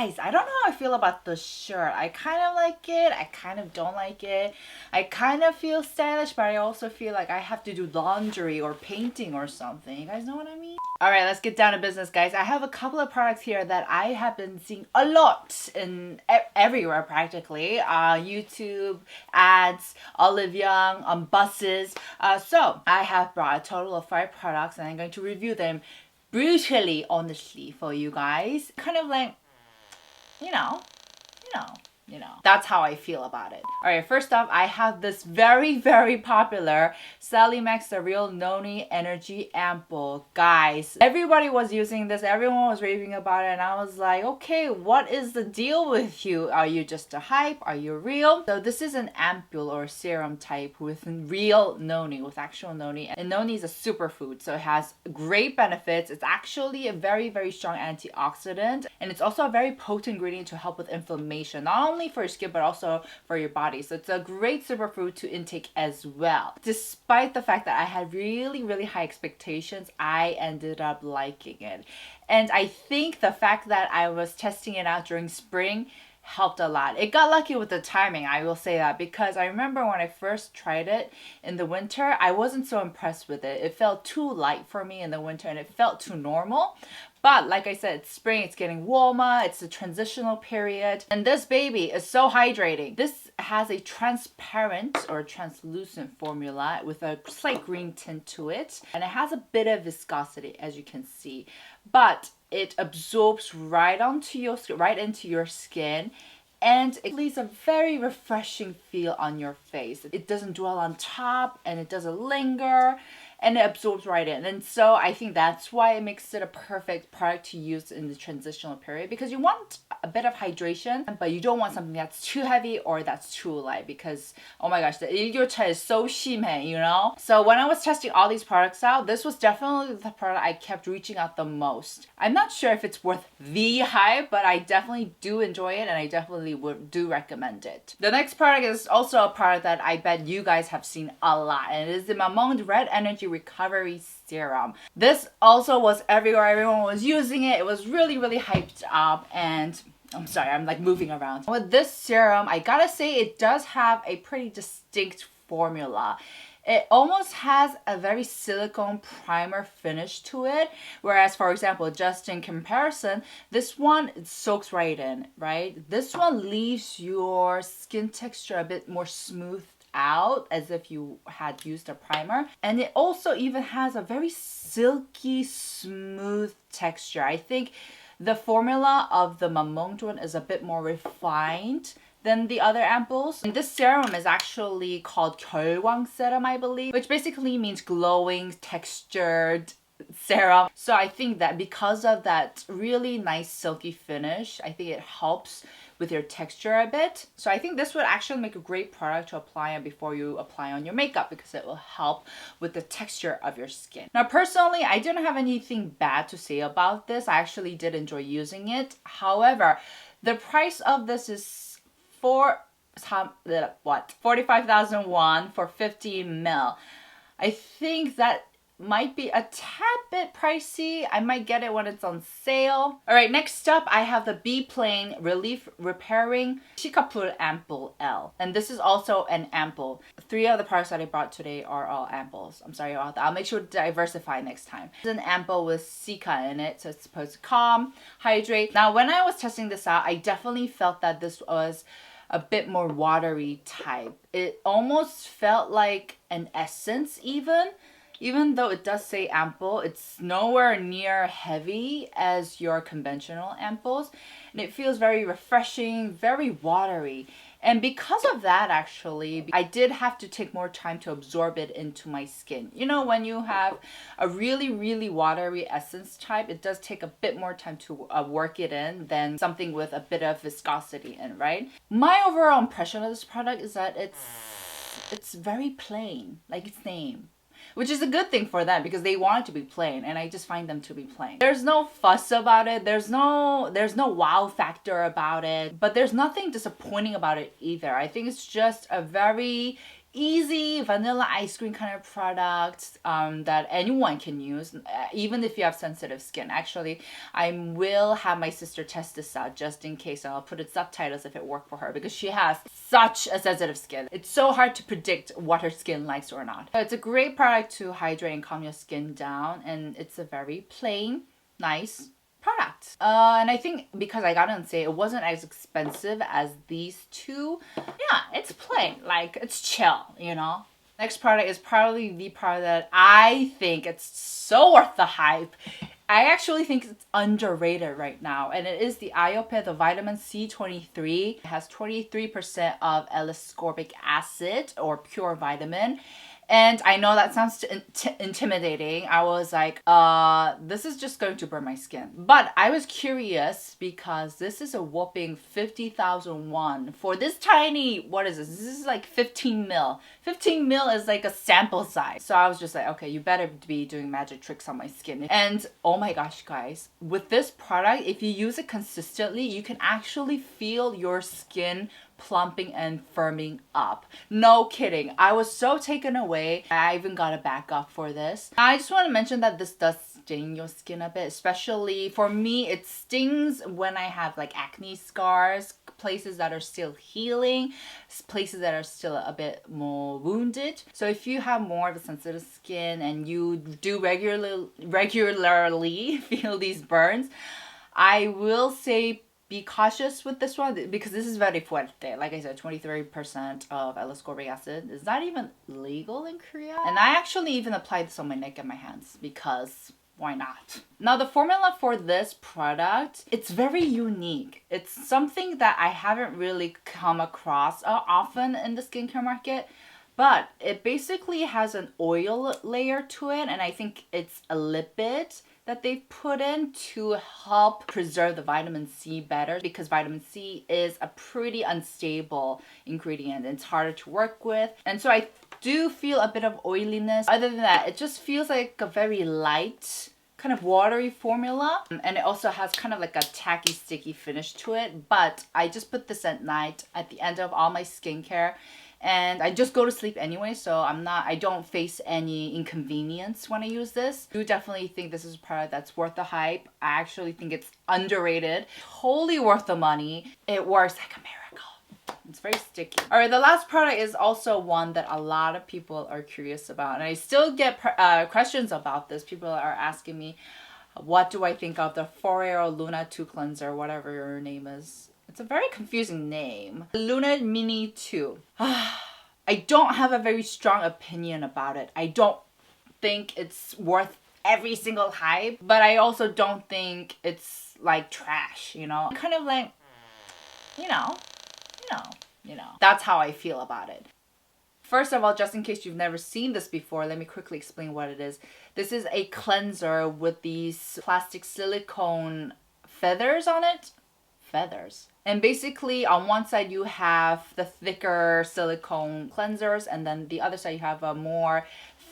Guys, I don't know how I feel about this shirt. I kind of like it. I kind of don't like it. I kind of feel stylish, but I also feel like I have to do laundry or painting or something. You guys know what I mean? Alright, let's get down to business, guys. I have a couple of products here that I have been seeing a lot in everywhere practically. YouTube, ads, Olive Young, on buses. So I have brought a total of 5 products and I'm going to review them brutally honestly for you guys. Kind of like, you know. That's how I feel about it. Alright, first off, I have this very, very popular Celimax The Real Noni Energy Ampoule. Guys, everybody was using this. Everyone was raving about it. And I was like, okay, what is the deal with you? Are you just a hype? Are you real? So this is an ampule or serum type with real noni, with actual noni. And noni is a superfood, so it has great benefits. It's actually a very, very strong antioxidant. And it's also a very potent ingredient to help with inflammation. Not only for your skin but also for your body, so it's a great superfood to intake as well. Despite the fact that I had really, really high expectations, I ended up liking it. And I think the fact that I was testing it out during spring helped a lot. It got lucky with the timing, I will say that, because I remember when I first tried it in the winter, I wasn't so impressed with it. It felt too light for me in the winter and it felt too normal. But like I said, it's spring, it's getting warmer, it's a transitional period, and this baby is so hydrating. This has a transparent or translucent formula with a slight green tint to it, and it has a bit of viscosity, as you can see, but it absorbs right into your skin. And it leaves a very refreshing feel on your face. It doesn't dwell on top and it doesn't linger. And it absorbs right in. And so I think that's why it makes it a perfect product to use in the transitional period, because you want a bit of hydration, but you don't want something that's too heavy or that's too light, because oh my gosh, the 일교차 is so 심해, you know? So when I was testing all these products out, this was definitely the product I kept reaching out the most. I'm not sure if it's worth the hype, but I definitely do enjoy it and I definitely do recommend it. The next product is also a product that I bet you guys have seen a lot, and it is the Mamonde Red Energy Recovery Serum. This also was everywhere. Everyone was using it. It was really, really hyped up, and I'm sorry, I'm like moving around. With this serum, I gotta say it does have a pretty distinct formula. It almost has a very silicone primer finish to it, whereas for example, just in comparison, this one it soaks right in, right? This one leaves your skin texture a bit more smooth out, as if you had used a primer, and it also even has a very silky smooth texture. I think the formula of the Mamonde one is a bit more refined than the other ampoules. And this serum is actually called 결광 serum, I believe, which basically means glowing, textured serum. So I think that because of that really nice silky finish, I think it helps with your texture a bit. So I think this would actually make a great product to apply on before you apply on your makeup, because it will help with the texture of your skin. Now personally, I didn't have anything bad to say about this. I actually did enjoy using it. However, the price of this is 45,000 won for 15 ml. I think that might be a tad bit pricey. I might get it when it's on sale. Alright, next up I have the biplane Relief Repairing Cicaful Ampule-L. And this is also an ampoule. 3 of the products that I brought today are all ampoules. I'm sorry about that. I'll make sure to diversify next time. It's an ampoule with Cica in it, so it's supposed to calm, hydrate. Now when I was testing this out, I definitely felt that this was a bit more watery type. It almost felt like an essence even though it does say ampoule. It's nowhere near heavy as your conventional ampoules, and it feels very refreshing, very watery. And because of that, actually, I did have to take more time to absorb it into my skin. You know, when you have a really, really watery essence type, it does take a bit more time to work it in than something with a bit of viscosity in, right? My overall impression of this product is that it's very plain, like its name. Which is a good thing for them, because they want it to be plain, and I just find them to be plain. There's no fuss about it, there's no wow factor about it, but there's nothing disappointing about it either. I think it's just a very easy vanilla ice cream kind of product that anyone can use, even if you have sensitive skin. Actually, I will have my sister test this out just in case. I'll put it subtitles if it worked for her because she has such a sensitive skin. It's so hard to predict what her skin likes or not. It's a great product to hydrate and calm your skin down, and it's a very plain, nice product. And I think because I got it on sale, it wasn't as expensive as these two. Yeah, it's plain, like it's chill, you know. Next product is probably the product that I think it's so worth the hype. I actually think it's underrated right now, and it is the Iope The Vitamin C23. It has 23% of Ascorbic Acid or pure vitamin. And I know that sounds intimidating. I was like, this is just going to burn my skin. But I was curious because this is a whopping 50,000 won for this tiny, what is this? This is like 15 mil. 15 mil is like a sample size. So I was just like, okay, you better be doing magic tricks on my skin. And oh my gosh, guys, with this product, if you use it consistently, you can actually feel your skin plumping and firming up. No kidding. I was so taken away. I even got a backup for this. I just want to mention that this does sting your skin a bit, especially for me. It stings when I have like acne scars, places that are still healing, places that are still a bit more wounded. So if you have more of a sensitive skin and you do regularly feel these burns, I will say be cautious with this one because this is very fuerte. Like I said, 23% of Ascorbic acid is not even legal in Korea. And I actually even applied this on my neck and my hands because why not? Now the formula for this product, it's very unique. It's something that I haven't really come across often in the skincare market. But it basically has an oil layer to it, and I think it's a lipid that they put in to help preserve the vitamin C better because vitamin C is a pretty unstable ingredient. It's harder to work with. And so I do feel a bit of oiliness. Other than that, it just feels like a very light, kind of watery formula. And it also has kind of like a tacky, sticky finish to it. But I just put this at night at the end of all my skincare. And I just go to sleep anyway, so I don't face any inconvenience when I use this. I do definitely think this is a product that's worth the hype. I actually think it's underrated. Totally worth the money. It works like a miracle. It's very sticky. All right, the last product is also one that a lot of people are curious about. And I still get questions about this. People are asking me, what do I think of the Foreo Luna 2 Cleanser, whatever your name is. It's a very confusing name. Luna Mini 2. I don't have a very strong opinion about it. I don't think it's worth every single hype, but I also don't think it's like trash, you know? Kind of like, you know. That's how I feel about it. First of all, just in case you've never seen this before, let me quickly explain what it is. This is a cleanser with these plastic silicone feathers on it. Feathers. And basically on one side you have the thicker silicone cleansers, and then the other side you have a more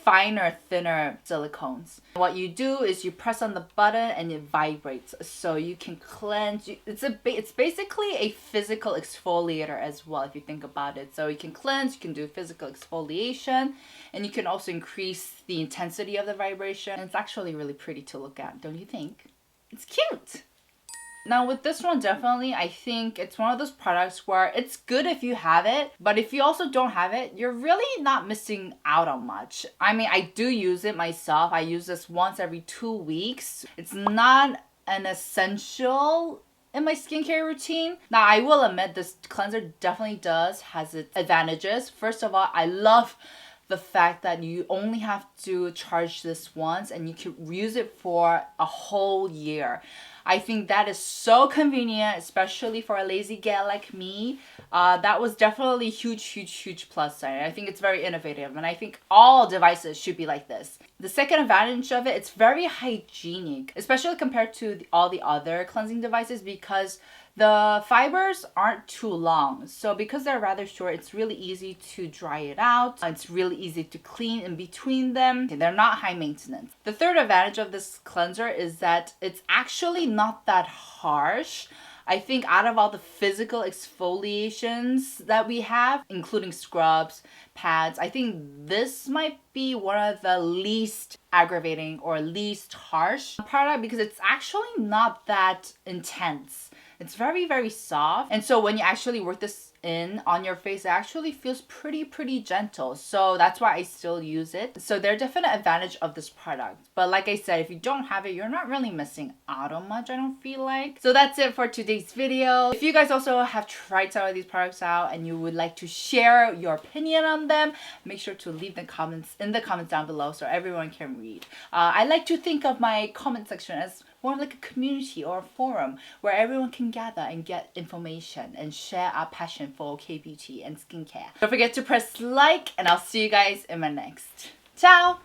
finer, thinner silicones. What you do is you press on the button and it vibrates, so you can cleanse. It's basically a physical exfoliator as well if you think about it. So you can cleanse, you can do physical exfoliation, and you can also increase the intensity of the vibration. And it's actually really pretty to look at, don't you think? It's cute. Now with this one, definitely, I think it's one of those products where it's good if you have it, but if you also don't have it, you're really not missing out on much. I mean, I do use it myself. I use this once every 2 weeks. It's not an essential in my skincare routine. Now, I will admit this cleanser definitely has its advantages. First of all, I love the fact that you only have to charge this once and you can use it for a whole year. I think that is so convenient, especially for a lazy gal like me. That was definitely a huge plus sign. I think it's very innovative, and I think all devices should be like this. The second advantage of it, it's very hygienic, especially compared to all the other cleansing devices, because the fibers aren't too long. So because they're rather short, it's really easy to dry it out. It's really easy to clean in between them. They're not high maintenance. The third advantage of this cleanser is that it's actually not that harsh. I think out of all the physical exfoliations that we have, including scrubs, pads, I think this might be one of the least aggravating or least harsh product because it's actually not that intense. It's very, very soft. And so when you actually work this in on your face, it actually feels pretty gentle. So that's why I still use it. So there are definite advantage of this product. But like I said, if you don't have it, you're not really missing out on much, I don't feel like. So that's it for today's video. If you guys also have tried some of these products out and you would like to share your opinion on them, make sure to leave the comments in the comments down below so everyone can read. I like to think of my comment section as more like a community or a forum where everyone can gather and get information and share our passion for K-beauty and skincare. Don't forget to press like, and I'll see you guys in my next. Ciao!